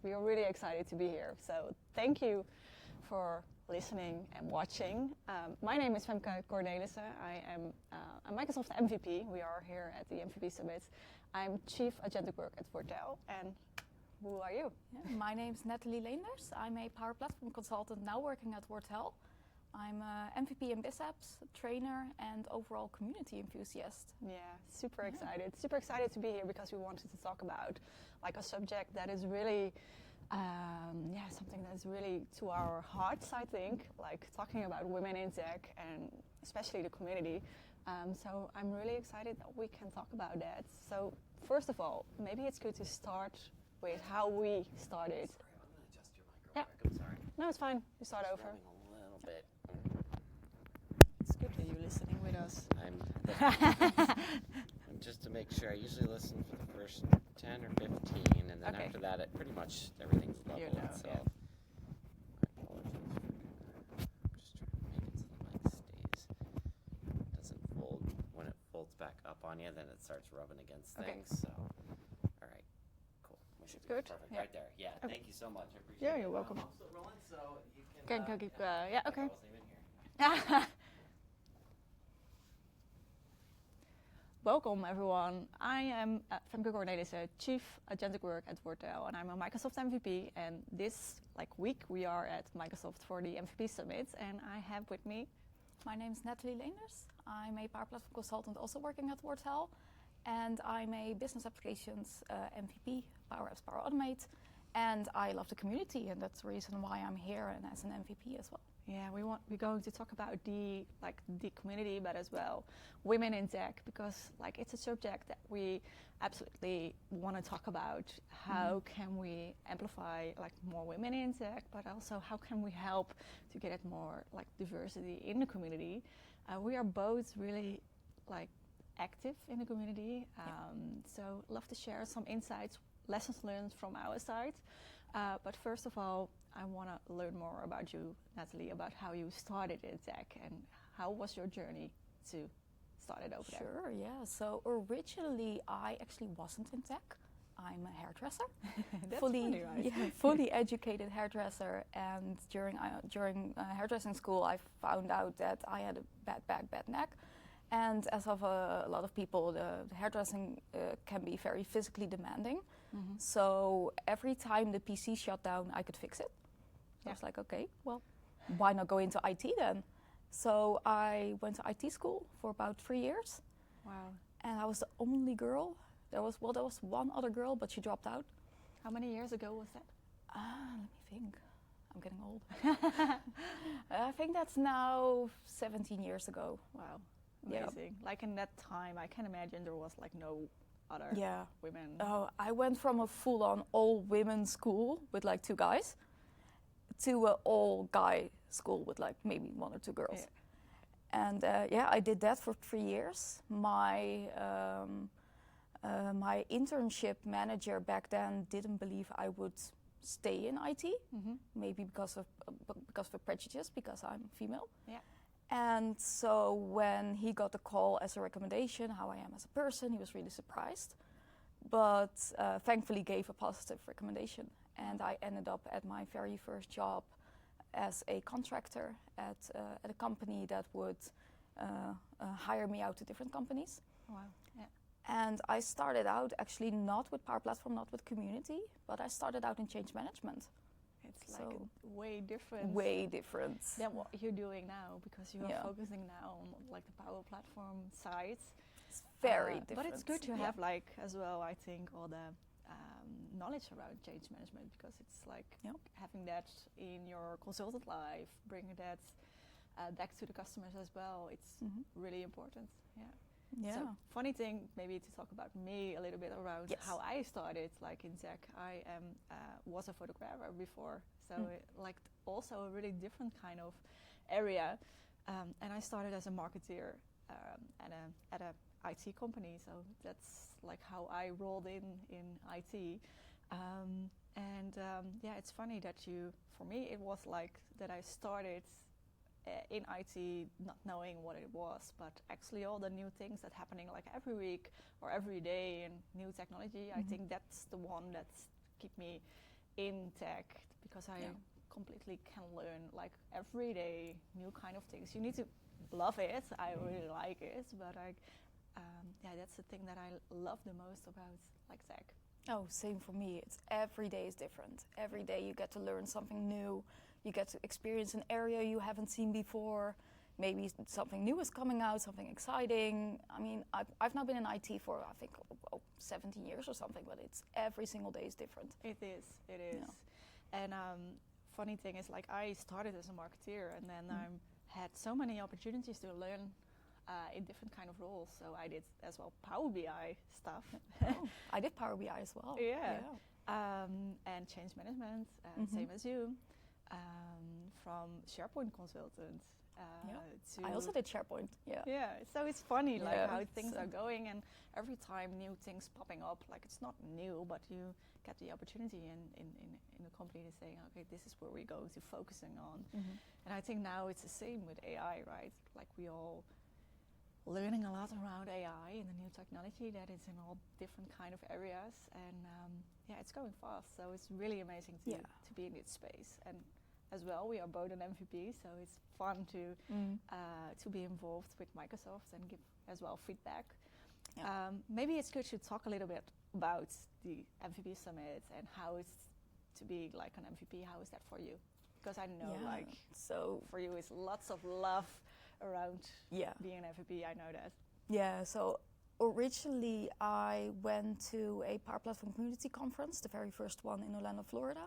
We are really excited to be here. So thank you for listening and watching. My name is Femke Cornelissen. I am a Microsoft MVP. We are here at the MVP Summit. I'm Chief Agentic Work at Wortel. And who are you? Yeah, my name is Nathalie Femke. I'm a Power Platform consultant now working at Wortel. I'm MVP in BizApps, trainer, and overall community enthusiast. Yeah, super excited. Super excited to be here because we wanted to talk about like a subject that is really, something that is really to our hearts, I think, like talking about women in tech and especially the community. So I'm really excited that we can talk about that. So first of all, maybe it's good to start with how we started. Sorry, I'm going to adjust your mic real quick. I'm sorry. No, it's fine. You start over. A little bit. It's good that you're listening with us. I'm just to make sure. I usually listen for the first 10 or 15, and then after that, it pretty much everything's level. You know, so yeah. my apologies for I'm just trying to make it so the mic stays. Doesn't fold. When it folds back up on you, then it starts rubbing against things. So, all right, cool. We should be Good. perfect Yeah. right there. Yeah. Okay. Thank you so much. I appreciate it. Yeah, you're welcome. I'm still rolling, so you can. Can keep. I Okay. wasn't even here. Welcome everyone. I am Femke Cornelissen, Chief Agentic Work at Wortel, and I'm a Microsoft MVP. And this week we are at Microsoft for the MVP Summit, and I have with me. My name is Nathalie Femke. I'm a Power Platform consultant also working at Wortel, and I'm a business applications MVP, Power Apps, Power Automate, and I love the community, and that's the reason why I'm here and as an MVP as well. Yeah, we're going to talk about the community, but as well women in tech, because it's a subject that we absolutely want to talk about. How can we amplify more women in tech, but also how can we help to get more diversity in the community? We are both really active in the community, so love to share some insights, lessons learned from our side. But first of all, I want to learn more about you, Nathalie, about how you started in tech and how was your journey to start it over there? Sure, yeah. So originally, I actually wasn't in tech. I'm a hairdresser. That's funny, right? Yeah, fully educated hairdresser. And during hairdressing school, I found out that I had a bad back, bad neck. And as of a lot of people, the hairdressing can be very physically demanding. Mm-hmm. So every time the PC shut down, I could fix it. I was like, okay, well, why not go into IT then? So I went to IT school for about 3 years. Wow. And I was the only girl. There was one other girl, but she dropped out. How many years ago was that? Let me think. I'm getting old. I think that's now 17 years ago. Wow. Amazing. Yep. In that time, I can imagine there was no other women. Oh, I went from a full-on all-women school with 2 guys to an all-guy school with maybe 1 or 2 girls. Yeah. And I did that for 3 years. My my internship manager back then didn't believe I would stay in IT, maybe because of prejudice, because I'm female. Yeah. And so when he got the call as a recommendation, how I am as a person, he was really surprised, but thankfully gave a positive recommendation. And I ended up at my very first job as a contractor at a company that would hire me out to different companies. Wow. Yeah. And I started out actually not with Power Platform, not with community, but I started out in change management. It's way different. Way different than what you're doing now, because you are focusing now on the Power Platform side. It's very different. But it's good to have as well, I think, all the knowledge around change management, because it's having that in your consultant life, bringing that back to the customers as well. It's really important. Yeah. So funny thing, maybe to talk about me a little bit around how I started in tech. I was a photographer before, so also a really different kind of area, and I started as a marketeer at a IT company. So that's how I rolled in IT, it's funny that for me it was that I started in IT, not knowing what it was, but actually all the new things that happening every week or every day in new technology, I think that's the one that's keep me in tech because I completely can learn like every day new kind of things. You need to love it. I really like it, but that's the thing that I love the most about like tech. Oh, same for me. It's every day is different. Every day you get to learn something new. You get to experience an area you haven't seen before. Maybe something new is coming out, something exciting. I mean, I've now been in IT for, I think, 17 years or something, but it's every single day is different. It is. And funny thing is, like, I started as a marketeer, and then I had so many opportunities to learn in different kind of roles. So I did as well Power BI stuff. I did Power BI as well. And change management, same as you. From SharePoint consultant. I also did SharePoint. So it's funny like how things are going, and every time new things popping up, like it's not new, but you get the opportunity in a company to say, okay, this is where we're going to focusing on. And I think now it's the same with AI, right? Like we all learning a lot around AI and the new technology that is in all different kind of areas, and it's going fast. So it's really amazing to be in this space. And as well, we are both an MVP, so it's fun to be involved with Microsoft and give as well feedback. Maybe it's good to talk a little bit about the MVP Summit and how it's to be like an MVP. How is that for you? Because I know so for you it's lots of love around being an MVP. I know that. Yeah, so originally I went to a Power Platform Community Conference, the very first one in Orlando, Florida.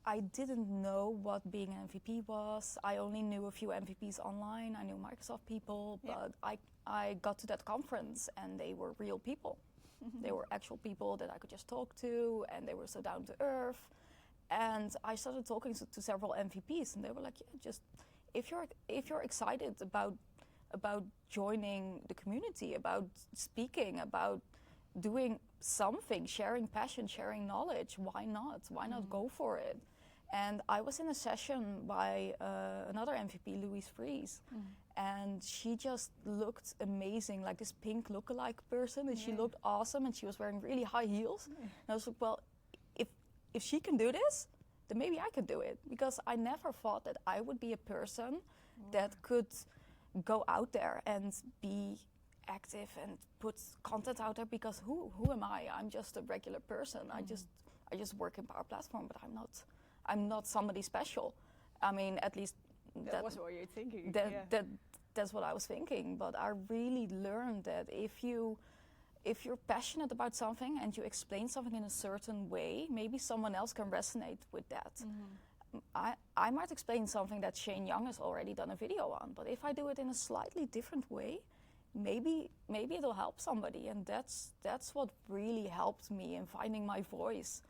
I didn't know what being an MVP was. I only knew a few MVPs online. I knew Microsoft people, but I got to that conference and they were real people. They were actual people that I could just talk to, and they were so down to earth. And I started talking to several MVPs, and they were like, just if you're excited about joining the community, about speaking, about doing something, sharing passion, sharing knowledge, why not? Why not go for it? And I was in a session by another MVP, Louise Fries, and she just looked amazing, like this pink lookalike person, and she looked awesome, and she was wearing really high heels. And I was like, well, if she can do this, then maybe I could do it, because I never thought that I would be a person that could go out there and be active and put content out there, because who am I? I'm just a regular person. I just work in Power Platform, but I'm not somebody special. I mean, at least that was what you're thinking. That's what I was thinking. But I really learned that if you're passionate about something and you explain something in a certain way, maybe someone else can resonate with that. I might explain something that Shane Young has already done a video on, but if I do it in a slightly different way, maybe it'll help somebody. And that's what really helped me in finding my voice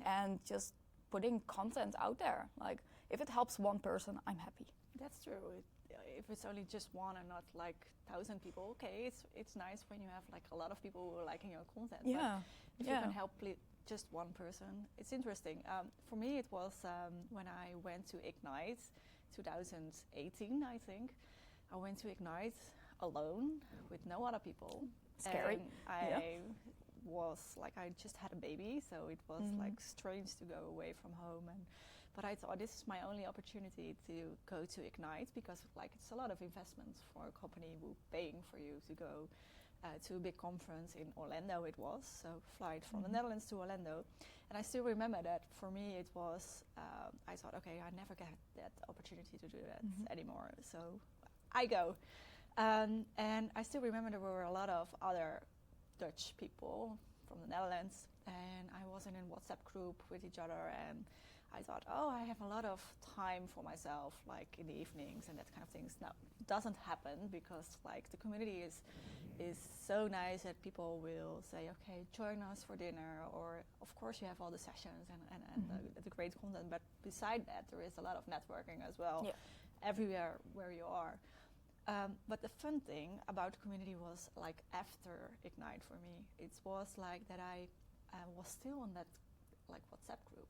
and just putting content out there. Like, if it helps one person, I'm happy. That's true. If it's only just one and not like 1,000 people, okay, it's nice when you have like a lot of people who are liking your content. But if you can help just one person, it's interesting. For me, it was when I went to Ignite 2018, I think. I went to Ignite alone with no other people. Scary. And I was like, I just had a baby, so it was like strange to go away from home. But I thought this is my only opportunity to go to Ignite, because like it's a lot of investments for a company who's paying for you to go to a big conference in Orlando. It was so flight from the Netherlands to Orlando, and I still remember that for me it was. I thought, okay, I never get that opportunity to do that anymore, so I go. And I still remember there were a lot of other Dutch people from the Netherlands, and I was in a WhatsApp group with each other, and I thought, oh, I have a lot of time for myself, like in the evenings and that kind of things. Now, it doesn't happen, because like the community is so nice that people will say, okay, join us for dinner, or of course you have all the sessions and the great content, but beside that there is a lot of networking as well, everywhere where you are. But the fun thing about the community was like after Ignite for me, it was like that I was still on that like WhatsApp group.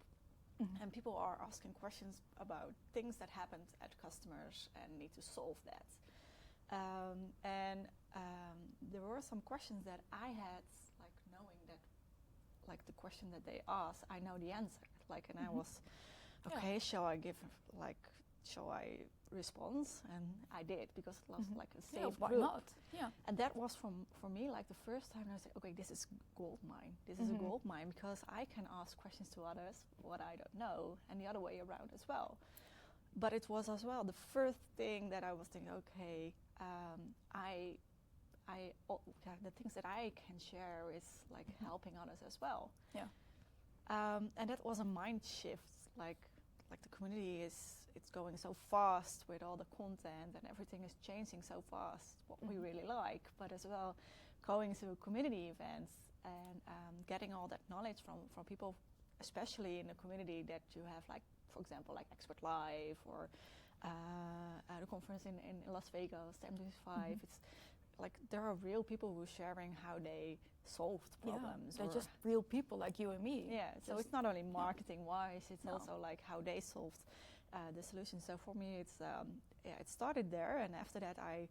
And people are asking questions about things that happened at customers and need to solve that. There were some questions that I had, like knowing that, like the question that they asked, I know the answer. like, and I was, okay, shall I respond? And I did, because it was like a safe why group. not? Yeah. And that was for me like the first time I said, okay, this is gold mine. This is a gold mine, because I can ask questions to others what I don't know, and the other way around as well. But it was as well the first thing that I was thinking, okay, the things that I can share is like helping others as well. Yeah. And that was a mind shift. Like the community it's going so fast with all the content, and everything is changing so fast. What we really like, but as well, going to community events and getting all that knowledge from people, especially in the community that you have, like for example, like Expert Live or the conference in Las Vegas, the M25. It's like there are real people who are sharing how they solved problems. They're just real people like you and me. Yeah, so it's not only marketing wise, it's also like how they solved the solution. So for me, it's it started there, and after that, I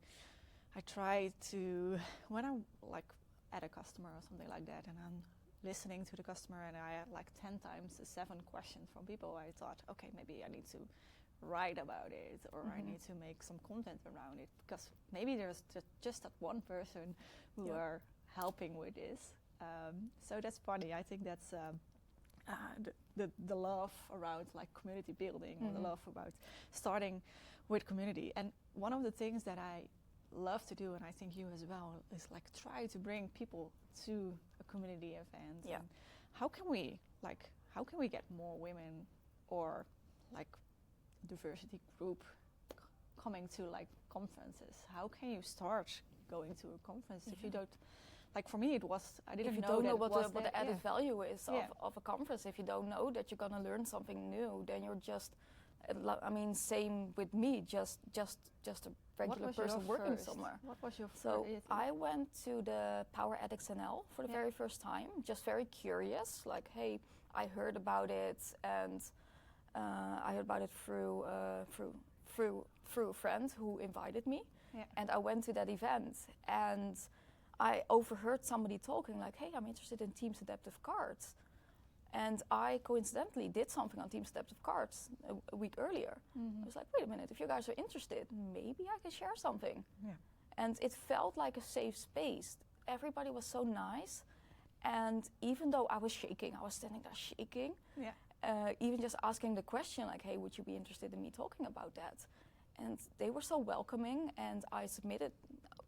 tried to, when I'm like at a customer or something like that, and I'm listening to the customer, and I had like 10 times 7 questions from people, I thought, okay, maybe I need to write about it, or I need to make some content around it, because maybe there's just that one person who are helping with this. So that's funny. I think that's the love around like community building, or the love about starting with community. And one of the things that I love to do, and I think you as well, is like try to bring people to a community event. Yeah. And how can we get more women, or like diversity group coming to like conferences? How can you start going to a conference if you don't, like for me it was, I didn't know if you don't know what the added value is of a conference, if you don't know that you're gonna learn something new, then you're just, I mean, same with me, just a regular person working somewhere. What was your first? So I went to the Power Addicts NL for the very first time, just very curious, like, hey, I heard about it, and I heard about it through a friend who invited me, and I went to that event, and I overheard somebody talking like, hey, I'm interested in Teams Adaptive Cards. And I coincidentally did something on Teams Adaptive Cards a week earlier. I was like, wait a minute, if you guys are interested, maybe I can share something. Yeah. And it felt like a safe space. Everybody was so nice. And even though I was shaking, I was standing there shaking, even just asking the question like, hey, would you be interested in me talking about that? And they were so welcoming, and I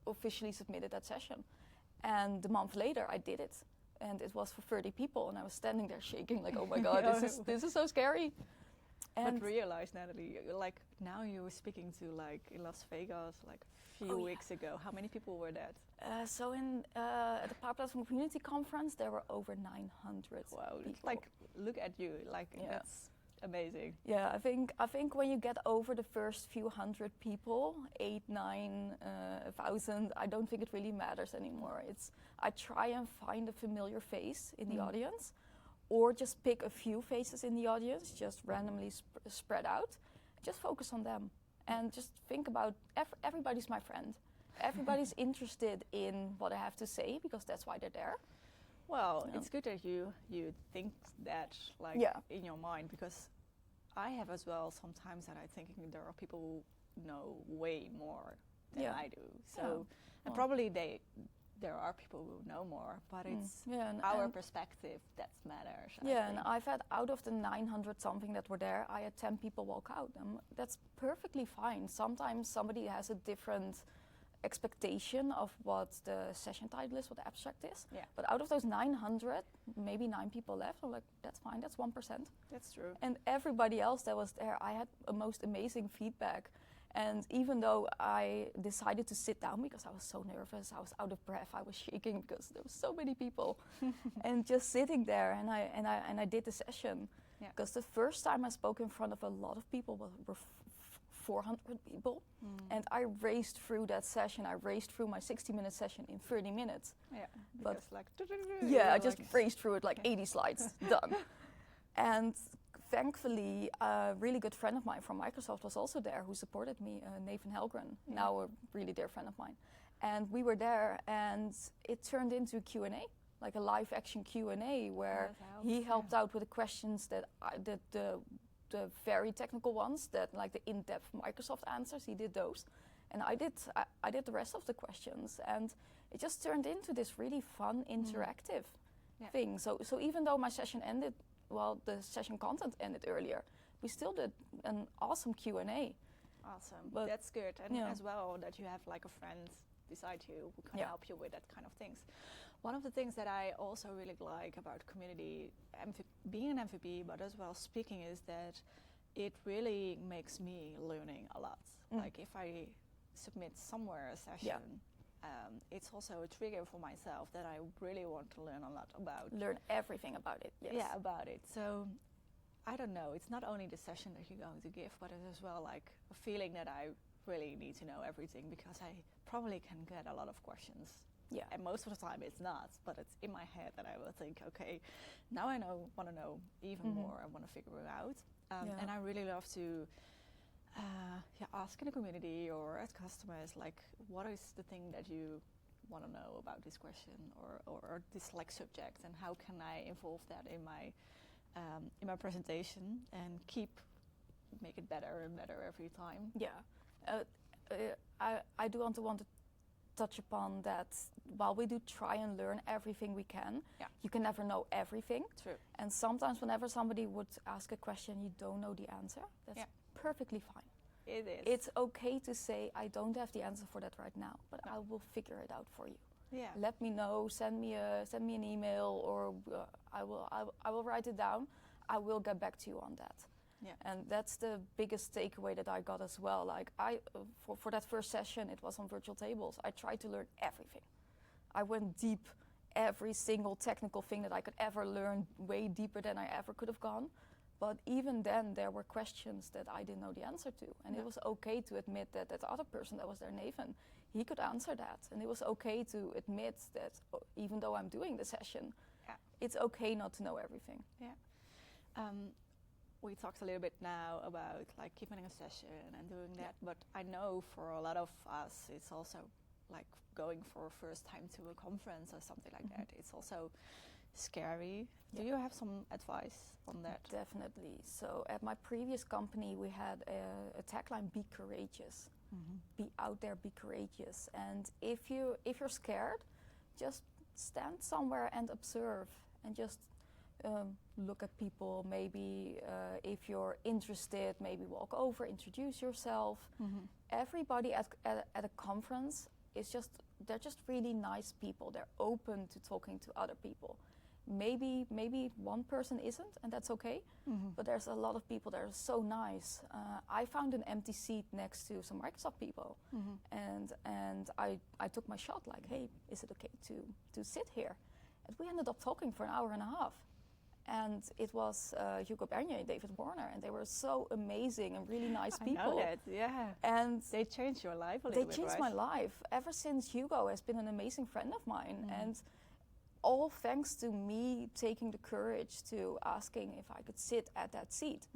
officially submitted that session. And a month later, I did it. And it was for 30 people, and I was standing there shaking like, oh my God, this is so scary. And but realize, Nathalie, like now you were speaking to like in Las Vegas like a few weeks ago. How many people were that? So in at the Power Platform Community Conference, there were over 900 Wow, people. like look at you, like that's amazing. Yeah, I think when you get over the first few hundred people, 8,000-9,000, I don't think it really matters anymore. I try and find a familiar face in the audience, or just pick a few faces in the audience, just randomly spread out. Just focus on them, and just think about everybody's my friend. Everybody's interested in what I have to say, because that's why they're there. Well, it's good that you think that like in your mind, because I have as well sometimes that I'm thinking there are people who know way more than I do. So and probably there are people who know more, but it's our perspective that matters. And I've had, out of the 900 something that were there, I had 10 people walk out. That's perfectly fine. Sometimes somebody has a different expectation of what the session title is, what the abstract is. Yeah. But out of those 900, maybe 9 people left. I'm like, that's fine, that's 1%. That's true. And everybody else that was there, I had a most amazing feedback. And even though I decided to sit down because I was so nervous, I was out of breath, I was shaking because there were so many people, and just sitting there, and I did the session. Because the first time I spoke in front of a lot of people were 400 people, and I raced through that session. I raced through my 60-minute session in 30 minutes. Yeah, but like I just raced through it like 80 slides, done. And thankfully, a really good friend of mine from Microsoft was also there, who supported me, Nathan Helgren, now a really dear friend of mine. And we were there, and it turned into a Q&A. like a live action Q&A where he helped out with the questions that the very technical ones, that like the in-depth Microsoft answers. He did those, and I did the rest of the questions, and it just turned into this really fun, interactive thing. So even though my session ended, well, the session content ended earlier, we still did an awesome Q&A. Awesome, but that's good, and as well that you have like a friend beside you who can help you with that kind of things. One of the things that I also really like about community, being an MVP, but as well speaking, is that it really makes me learning a lot. Like if I submit somewhere a session, it's also a trigger for myself that I really want to learn a lot about. Learn everything about it, yes. Yeah, about it. So I don't know, it's not only the session that you're going to give, but it's as well like a feeling that I really need to know everything, because I probably can get a lot of questions. Yeah. And most of the time it's not, but it's in my head that I will think, okay, now I want to know even more. I want to figure it out. And I really love to ask in the community or as customers, like, what is the thing that you want to know about this question or this like subject, and how can I involve that in my presentation and make it better and better every time. Yeah. I do want to touch upon that while we do try and learn everything we can, you can never know everything. True. And sometimes whenever somebody would ask a question you don't know the answer, that's perfectly fine. It is. It's okay to say, I don't have the answer for that right now, but I will figure it out for you. Yeah. Let me know, send me an email, or I will write it down. I will get back to you on that. Yeah. And that's the biggest takeaway that I got as well. Like for that first session, it was on virtual tables. I tried to learn everything. I went deep, every single technical thing that I could ever learn, way deeper than I ever could have gone. But even then, there were questions that I didn't know the answer to. And it was okay to admit that that other person that was there, Nathan, he could answer that. And it was okay to admit that even though I'm doing the session, it's okay not to know everything. Yeah. We talked a little bit now about like keeping a session and doing that, but I know for a lot of us, it's also like going for a first time to a conference or something like that. It's also scary. Do you have some advice on that? Definitely. So at my previous company, we had a tagline: "Be courageous." Be out there, be courageous. And if you're scared, just stand somewhere and observe, and just look at people. Maybe if you're interested, maybe walk over, introduce yourself. Everybody at a conference they're just really nice people. They're open to talking to other people. Maybe one person isn't, and that's okay. But there's a lot of people that are so nice. I found an empty seat next to some Microsoft people, and I took my shot. Like, hey, is it okay to sit here? And we ended up talking for an hour and a half. And it was Hugo Bernier and David Warner, and they were so amazing and really nice people. I know that, yeah. And they changed your life a little bit, They changed my life. Ever since, Hugo has been an amazing friend of mine, and all thanks to me taking the courage to asking if I could sit at that seat,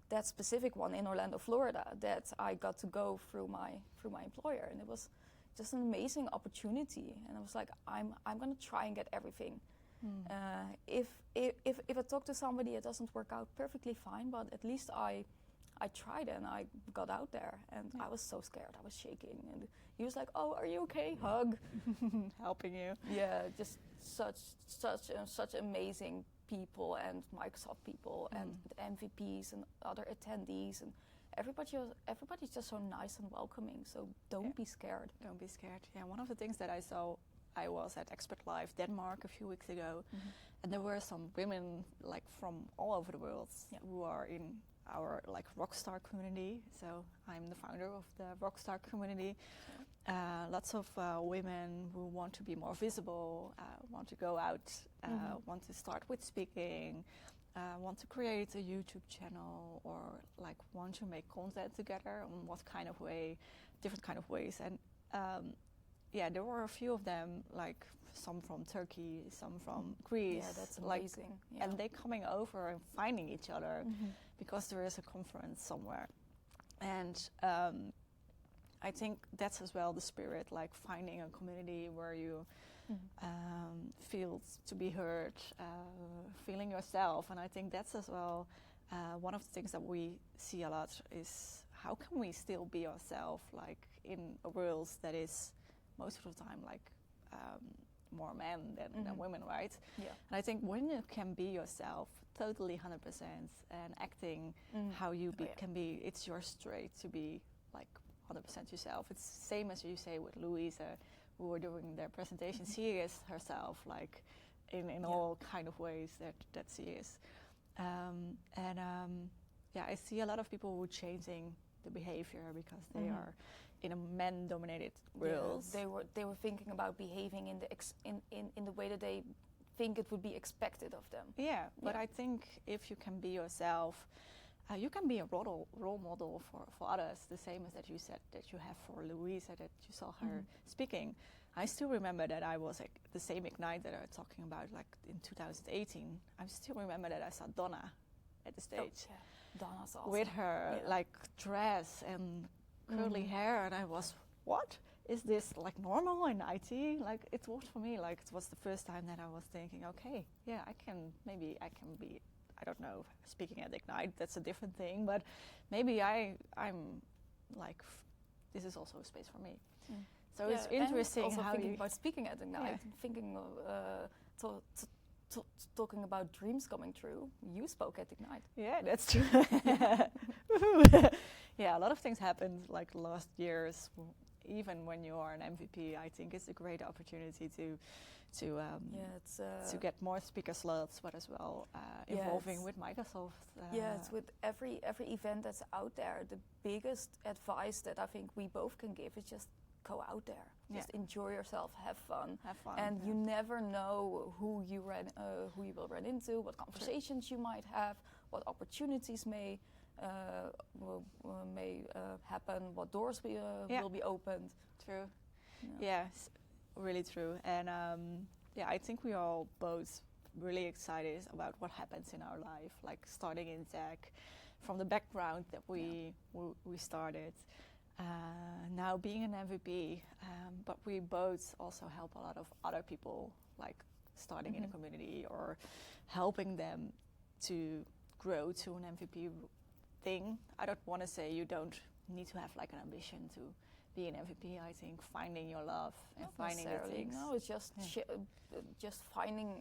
that specific one in Orlando, Florida, that I got to go through my employer, and it was just an amazing opportunity. And I was like, I'm going to try and get everything. If I talk to somebody, it doesn't work out perfectly fine, but at least I tried and I got out there, and I was so scared. I was shaking, and he was like, "Oh, are you okay?" Hug, helping you. Yeah, just such amazing people, and Microsoft people, and MVPs and other attendees, and everybody's just so nice and welcoming. So don't be scared. Don't be scared. Yeah, one of the things that I saw. I was at Expert Live Denmark a few weeks ago, and there were some women like from all over the world who are in our like Rockstar community. So I'm the founder of the Rockstar community. Lots of women who want to be more visible, want to go out, want to start with speaking, want to create a YouTube channel, or like want to make content together on what kind of way, different kind of ways. And there were a few of them, like some from Turkey, some from Greece. Yeah, that's amazing. Like, and they coming over and finding each other because there is a conference somewhere. And I think that's as well the spirit, like finding a community where you feel to be heard, feeling yourself. And I think that's as well one of the things that we see a lot is how can we still be ourselves, like in a world that is most of the time like more men than women, right? Yeah. And I think when you can be yourself totally 100% and acting how you can be, it's your straight to be like 100% yourself. It's the same as you say with Louisa, who were doing their presentation. She is herself, like in all kind of ways that she is. I see a lot of people who are changing the behavior because they are in a men-dominated world. Yeah, they were thinking about behaving in the way that they think it would be expected of them. Yeah, but I think if you can be yourself, you can be a role model for others, the same as that you said that you have for Louisa, that you saw her speaking. I still remember that I was like the same Ignite that I was talking about, like in 2018. I still remember that I saw Donna at the stage. Oh, yeah. Donna's awesome. With her like dress and curly hair, and I was, what? Is this like normal in IT? Like it was for me, like it was the first time that I was thinking, okay, yeah, I can be, I don't know, speaking at Ignite, that's a different thing, but maybe I'm like, this is also a space for me. So it's interesting also how thinking about speaking at Ignite, thinking of talking about dreams coming true. You spoke at Ignite. Yeah, that's true. Yeah, a lot of things happened like last years. Even when you are an MVP, I think it's a great opportunity to get more speaker slots, but as well involving with Microsoft. It's with every event that's out there. The biggest advice that I think we both can give is just go out there. Just enjoy yourself, have fun, and you never know who you will run into, what conversations you might have, what opportunities may happen, what doors will be opened. True. Yes, really true. And I think we are both really excited about what happens in our life, like starting in tech, from the background that we started. Now being an MVP, but we both also help a lot of other people, like starting in a community or helping them to grow to an MVP thing. I don't want to say you don't need to have like an ambition to be an MVP. I think finding your love and finding the things. No, it's just just finding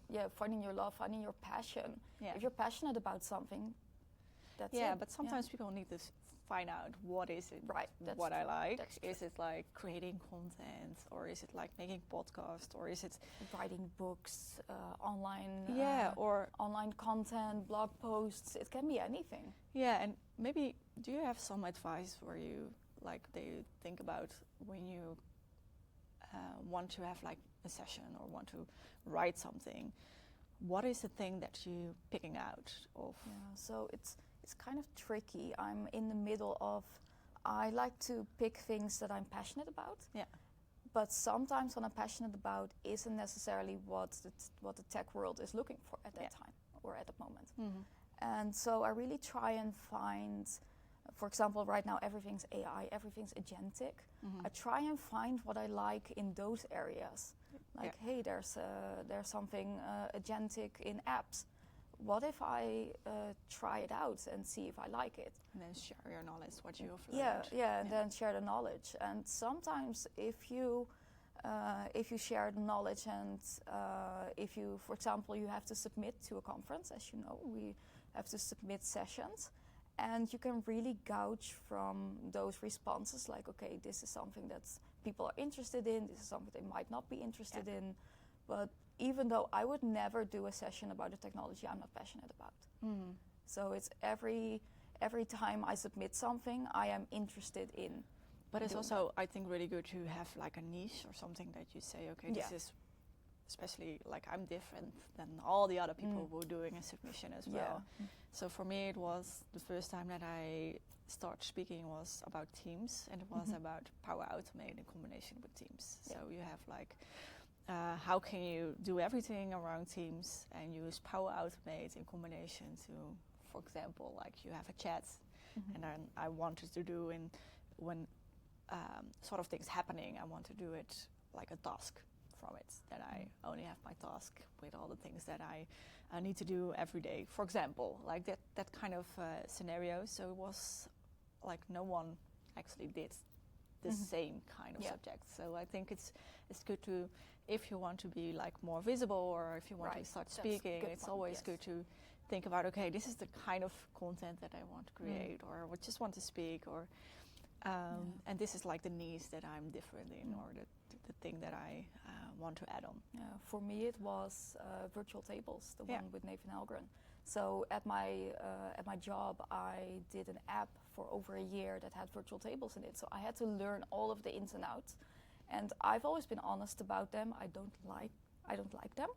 your love, finding your passion. Yeah. If you're passionate about something, that's it. But sometimes people need to find out what is it, right? What I like. Is it like creating content, or is it like making podcasts, or is it writing books, online? Or online content, blog posts. It can be anything. Yeah, and maybe do you have some advice where you they think about when you want to have like a session or want to write something? What is the thing that you picking out of? Yeah, so it's kind of tricky. I'm in the middle of, I like to pick things that I'm passionate about. Yeah. But sometimes what I'm passionate about isn't necessarily what the tech world is looking for at that time or at the moment. And so I really try and find, for example, right now everything's AI, everything's agentic. I try and find what I like in those areas. Like, hey, there's something agentic in apps. What if I try it out and see if I like it? And then share your knowledge, what you have learned. And then share the knowledge. And sometimes if you share the knowledge and if you, for example, you have to submit to a conference, as you know, we have to submit sessions, and you can really gauge from those responses, like, okay, this is something that people are interested in, this is something they might not be interested in, but even though I would never do a session about a technology I'm not passionate about. So it's every time I submit something, I am interested in. But it's also, I think, really good to have like a niche or something that you say, okay, this is, especially like I'm different than all the other people who are doing a submission as well. So for me, it was the first time that I started speaking was about Teams, and it was about Power Automate in combination with Teams. So you have like, how can you do everything around Teams and use Power Automate in combination to, for example, like you have a chat, and then I wanted to do when sort of things happening, I want to do it like a task from it, that I only have my task with all the things that I need to do every day. For example, like that kind of scenario. So it was like no one actually did the same kind of subject. So I think it's good to, if you want to be like more visible, or if you want to start speaking, it's always good to think about, okay, this is the kind of content that I want to create, or I just want to speak, or and this is like the niche that I'm different in, or the thing that I want to add on. For me, it was virtual tables, the one with Nathan Helgren. So at my job, I did an app for over a year that had virtual tables in it. So I had to learn all of the ins and outs, and I've always been honest about them. I don't like them.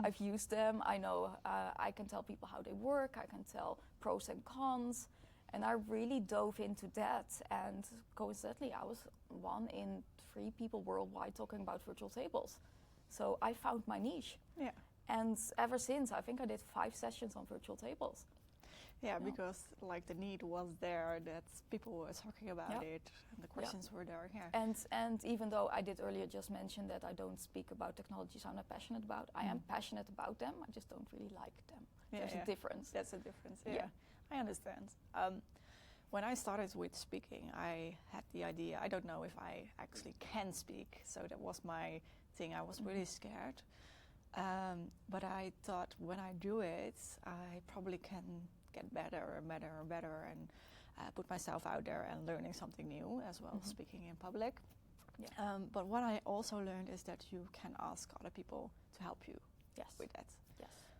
I've used them. I know I can tell people how they work. I can tell pros and cons, and I really dove into that. And coincidentally, I was 1 in 3 people worldwide talking about virtual tables. So I found my niche. Yeah. And ever since, I think I did 5 sessions on virtual tables. Yeah, because like the need was there, that people were talking about it, and the questions were there. Yeah. And even though I did earlier just mention that I don't speak about technologies I'm not passionate about, I am passionate about them. I just don't really like them. There's a difference. That's a difference. Yeah, I understand. When I started with speaking, I had the idea, I don't know if I actually can speak, so that was my thing. I was really scared. But I thought, when I do it, I probably can get better and better and better, and put myself out there and learning something new as well, speaking in public. Yeah. But what I also learned is that you can ask other people to help you with that. Yes.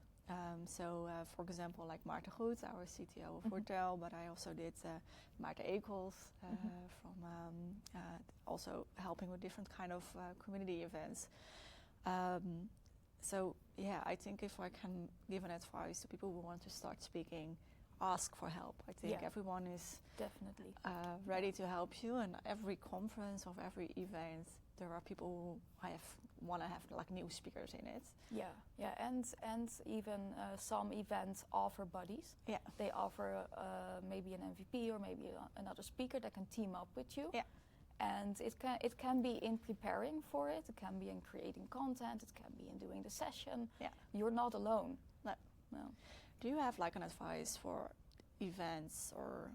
For example, like Maarten Goed, our CTO of Hotel, but I also did Maarten Ekels from also helping with different kind of community events. So yeah, I think if I can give an advice to people who want to start speaking, ask for help. I think everyone is definitely ready to help you, and every conference of every event, there are people who want to have like new speakers in it. And even some events offer buddies. Yeah, they offer maybe an MVP or maybe another speaker that can team up with you. Yeah. And it can be in preparing for it. It can be in creating content. It can be in doing the session. Yeah, you're not alone. No. Do you have like an advice for events or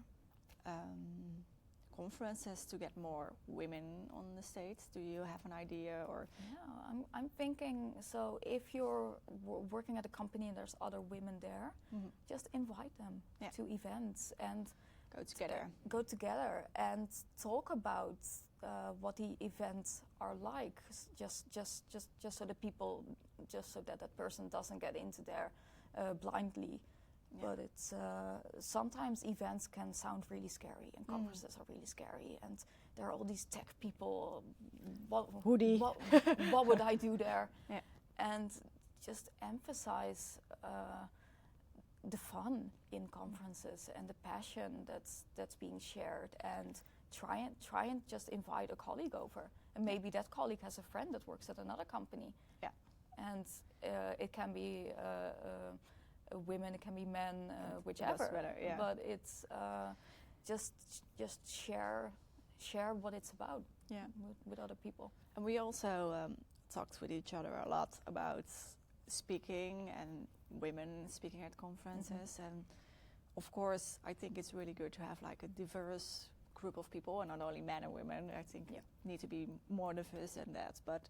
conferences to get more women on the stage? Do you have an idea, or? Yeah, I'm thinking. So if you're working at a company and there's other women there, just invite them to events and. Go together and talk about what the events are like. Just so that people, so that person doesn't get into there blindly. Yeah. But it's sometimes events can sound really scary, and conferences are really scary, and there are all these tech people. What would I do there? Yeah. And just emphasize the fun in conferences and the passion that's being shared, and try and just invite a colleague over, and maybe that colleague has a friend that works at another company. Yeah, and it can be women, it can be men, whichever. Better, yeah. But it's just share what it's about. Yeah, with other people. And we also talked with each other a lot about speaking and women speaking at conferences, and of course I think it's really good to have like a diverse group of people, and not only men and women. I think need to be more diverse than that, but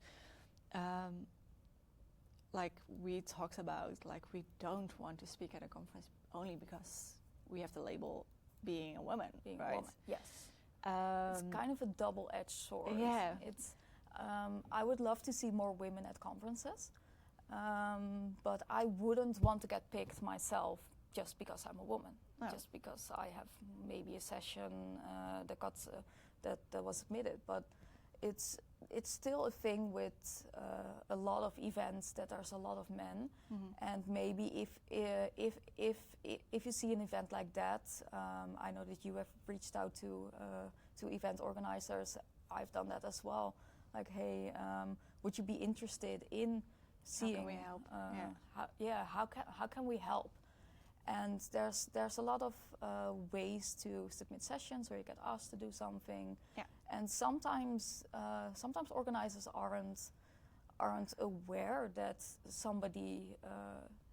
like we talked about, like we don't want to speak at a conference only because we have the label being a woman, right? Woman. Yes. It's kind of a double-edged sword. Yeah. It's I would love to see more women at conferences. But I wouldn't want to get picked myself just because I'm a woman, just because I have maybe a session that was submitted. But it's still a thing with a lot of events that there's a lot of men, and maybe if you see an event like that, I know that you have reached out to event organizers. I've done that as well. Like, hey, would you be interested in seeing how can we help? How can we help? And there's a lot of ways to submit sessions where you get asked to do something. Yeah. And sometimes organizers aren't aware that somebody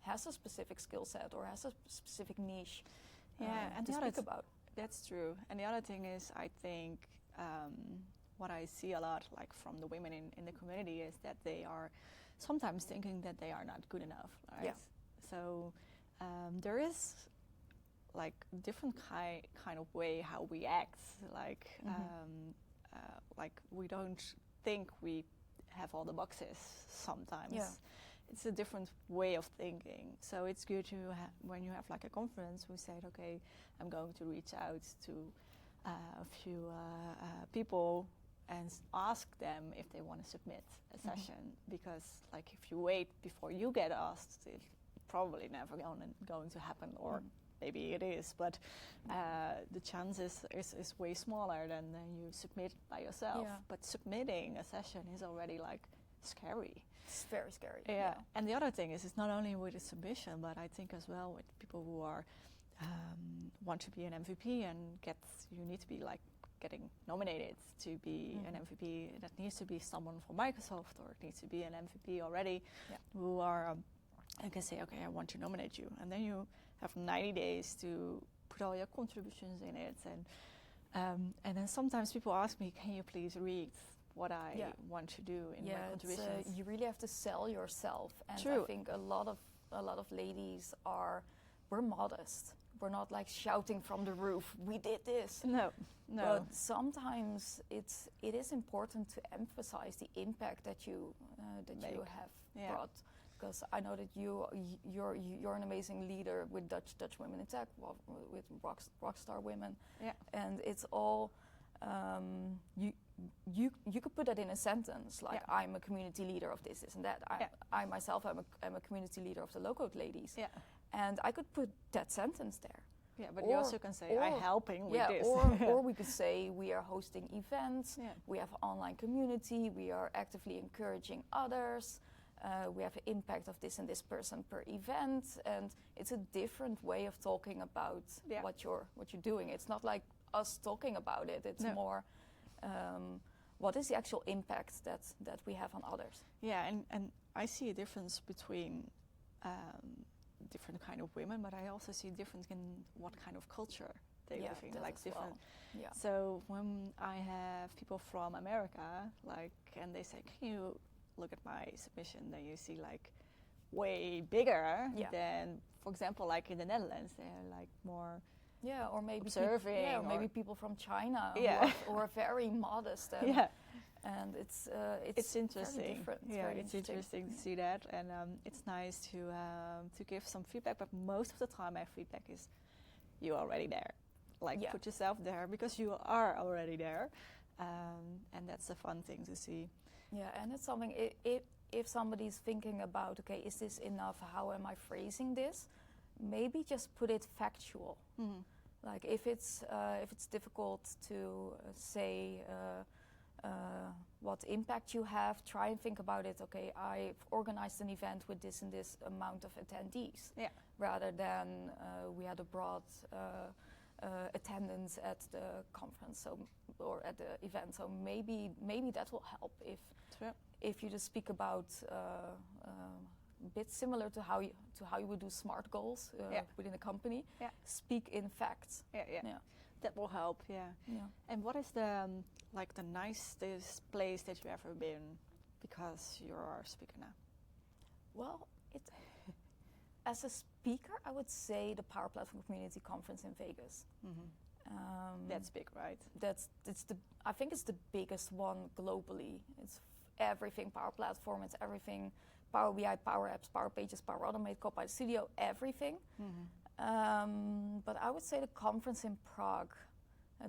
has a specific skill set or has a specific niche and to speak about. That's true. And the other thing is, I think what I see a lot, like from the women in the community, is that they are sometimes thinking that they are not good enough, right? Yeah. So there is like different kind of way how we act, like we don't think we have all the boxes sometimes. Yeah. It's a different way of thinking. So it's good to when you have like a conference, we said, okay, I'm going to reach out to a few people and ask them if they want to submit a session, because like if you wait before you get asked, it's probably never going to happen, or maybe it is, but the chances is way smaller than you submit by yourself. Yeah. But submitting a session is already like scary. It's very scary. Yeah. And the other thing is, it's not only with the submission, but I think as well with people who are want to be an MVP and you need to be like getting nominated to be an MVP. That needs to be someone from Microsoft, or it needs to be an MVP already, who are and can say, okay, I want to nominate you, and then you have 90 days to put all your contributions in it, and then sometimes people ask me, can you please read what I want to do in my contributions? You really have to sell yourself, and True. I think a lot of ladies we're modest. We're not like shouting from the roof, we did this. No. But sometimes it is important to emphasize the impact that you have brought. Because I know that you're an amazing leader with Dutch Women in Tech, with Rockstar Women, and it's all you could put that in a sentence, like I'm a community leader of this and that. I myself am a community leader of the Low-Code ladies, and I could put that sentence there. Yeah, but you also can say I'm helping with this. Or we could say we are hosting events, we have online community, we are actively encouraging others. We have an impact of this and this person per event, and it's a different way of talking about what you're doing. It's not like us talking about it. It's more what is the actual impact that we have on others. Yeah, and I see a difference between different kind of women, but I also see a difference in what kind of culture they live in, like different. Well. Yeah. So when I have people from America, and they say, can you look at my submission, then you see like way bigger than, for example, like in the Netherlands, they're like more or maybe observing, or maybe people from China who are very modest, and it's interesting. Very different. It's interesting to see that, and it's nice to give some feedback. But most of the time, my feedback is, you're already there. Put yourself there, because you are already there, and that's a fun thing to see. Yeah, and it's something, if somebody's thinking about, okay, is this enough? How am I phrasing this? Maybe just put it factual. Mm-hmm. Like if it's difficult to say what impact you have, try and think about it. Okay, I've organized an event with this and this amount of attendees, rather than we had a broad attendance at the conference, or at the event. So maybe that will help if you just speak about a bit similar to how you would do SMART goals within a company. Speak in facts. That will help. And what is the nicest place that you've ever been, because you're a speaker now? Well, as a speaker, I would say the Power Platform Community Conference in Vegas. Mm-hmm. That's big, right? I think it's the biggest one globally. It's everything Power Platform. It's everything Power BI, Power Apps, Power Pages, Power Automate, Copilot Studio, everything. Mm-hmm. But I would say the conference in Prague,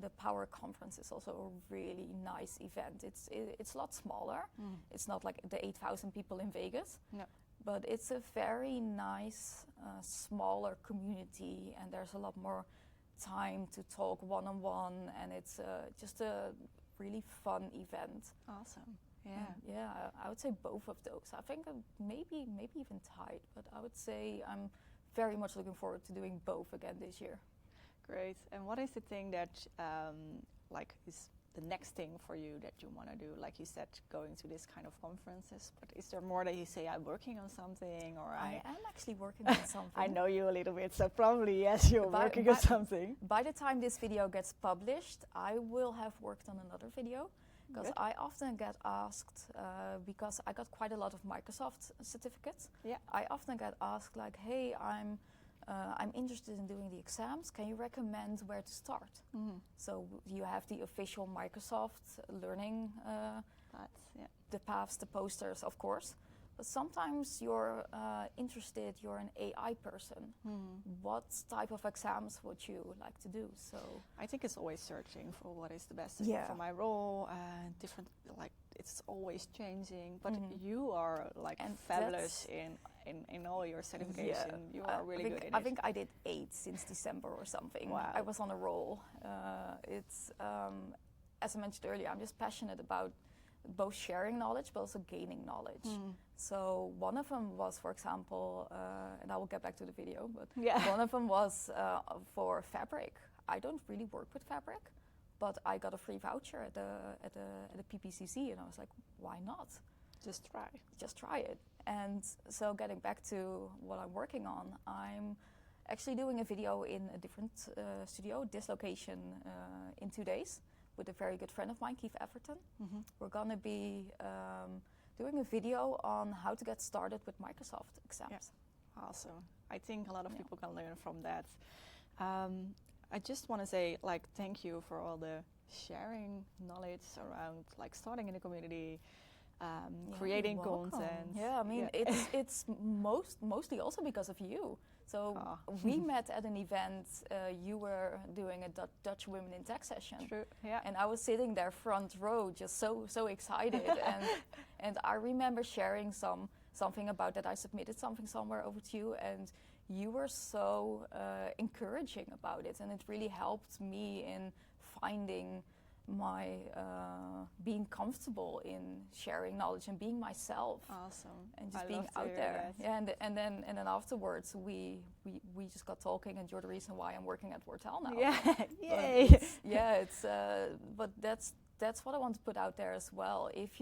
the Power Conference, is also a really nice event. It's a lot smaller. It's not like the 8,000 people in Vegas. No. But it's a very nice, smaller community, and there's a lot more time to talk one-on-one, and it's just a really fun event. Awesome. Yeah, I would say both of those. I think maybe even tied, but I would say I'm very much looking forward to doing both again this year. Great. And what is the thing that is the next thing for you that you want to do? Like you said, going to this kind of conferences, but is there more that you say, I'm working on something, or I am actually working on something. I know you a little bit, so probably yes, you're working on something. By the time this video gets published, I will have worked on another video, because I often get asked, because I got quite a lot of Microsoft certificates. Yeah. I often get asked like, hey, I'm interested in doing the exams. Can you recommend where to start? Mm-hmm. So you have the official Microsoft learning, the paths, the posters, of course. But sometimes you're interested, you're an AI person. Mm-hmm. What type of exams would you like to do? So I think it's always searching for what is the best for my role. Different, like it's always changing. But you are like fabulous in all your certification. You are really good in it. I think I did 8 since December or something. Wow. I was on a roll. It's as I mentioned earlier, I'm just passionate about both sharing knowledge but also gaining knowledge. Mm. So one of them was, for example, and I will get back to the video, but one of them was for fabric. I don't really work with fabric, but I got a free voucher at the PPCC, and I was like, why not? Just try it. And so getting back to what I'm working on, I'm actually doing a video in a different studio, this location, in 2 days, with a very good friend of mine, Keith Everton. Mm-hmm. We're going to be doing a video on how to get started with Microsoft exams. Yeah. Awesome. I think a lot of people can learn from that. I just want to say, like, thank you for all the sharing knowledge around, like, starting in a community, creating content. Yeah, I mean, it's mostly also because of you. So we met at an event. You were doing a Dutch Women in Tech session. True. Yeah. And I was sitting there front row, just so excited. and I remember sharing something about that. I submitted something somewhere over to you, and you were so encouraging about it, and it really helped me in finding my being comfortable in sharing knowledge and being myself. Awesome. And just being out there. Yeah, and then afterwards we just got talking, and you're the reason why I'm working at Wortel now. Yeah. Yay. But that's what I want to put out there as well. If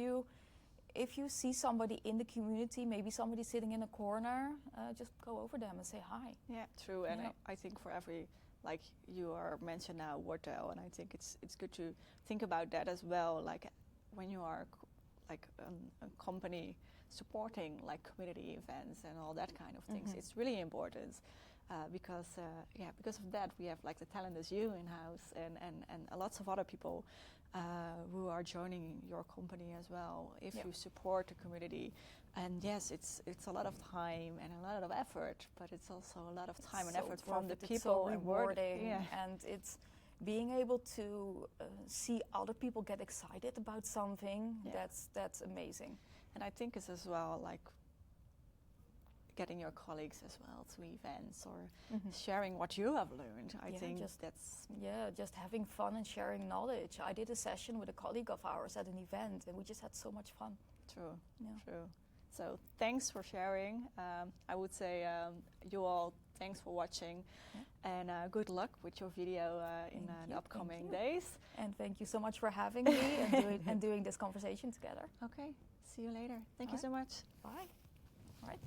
you see somebody in the community, maybe somebody sitting in a corner, just go over them and say hi. Yeah, true. And I think for every, like you are mentioned now, Wortel, and I think it's good to think about that as well. Like when you are like a company supporting like community events and all that kind of things, it's really important because of that we have like the talent as you in house and lots of other people who are joining your company as well. If you support the community, and yes, it's a lot of time and a lot of effort, but it's also a lot of time and effort from the people. It's so rewarding, and it's being able to see other people get excited about something. That's amazing. And I think it's as well like getting your colleagues as well to events or sharing what you have learned. I think that's just having fun and sharing knowledge. I did a session with a colleague of ours at an event, and we just had so much fun. True. So thanks for sharing. I would say you all, thanks for watching, and good luck with your video in the upcoming days. And thank you so much for having me and doing this conversation together. Okay, see you later. Thank you so much. Bye. All right.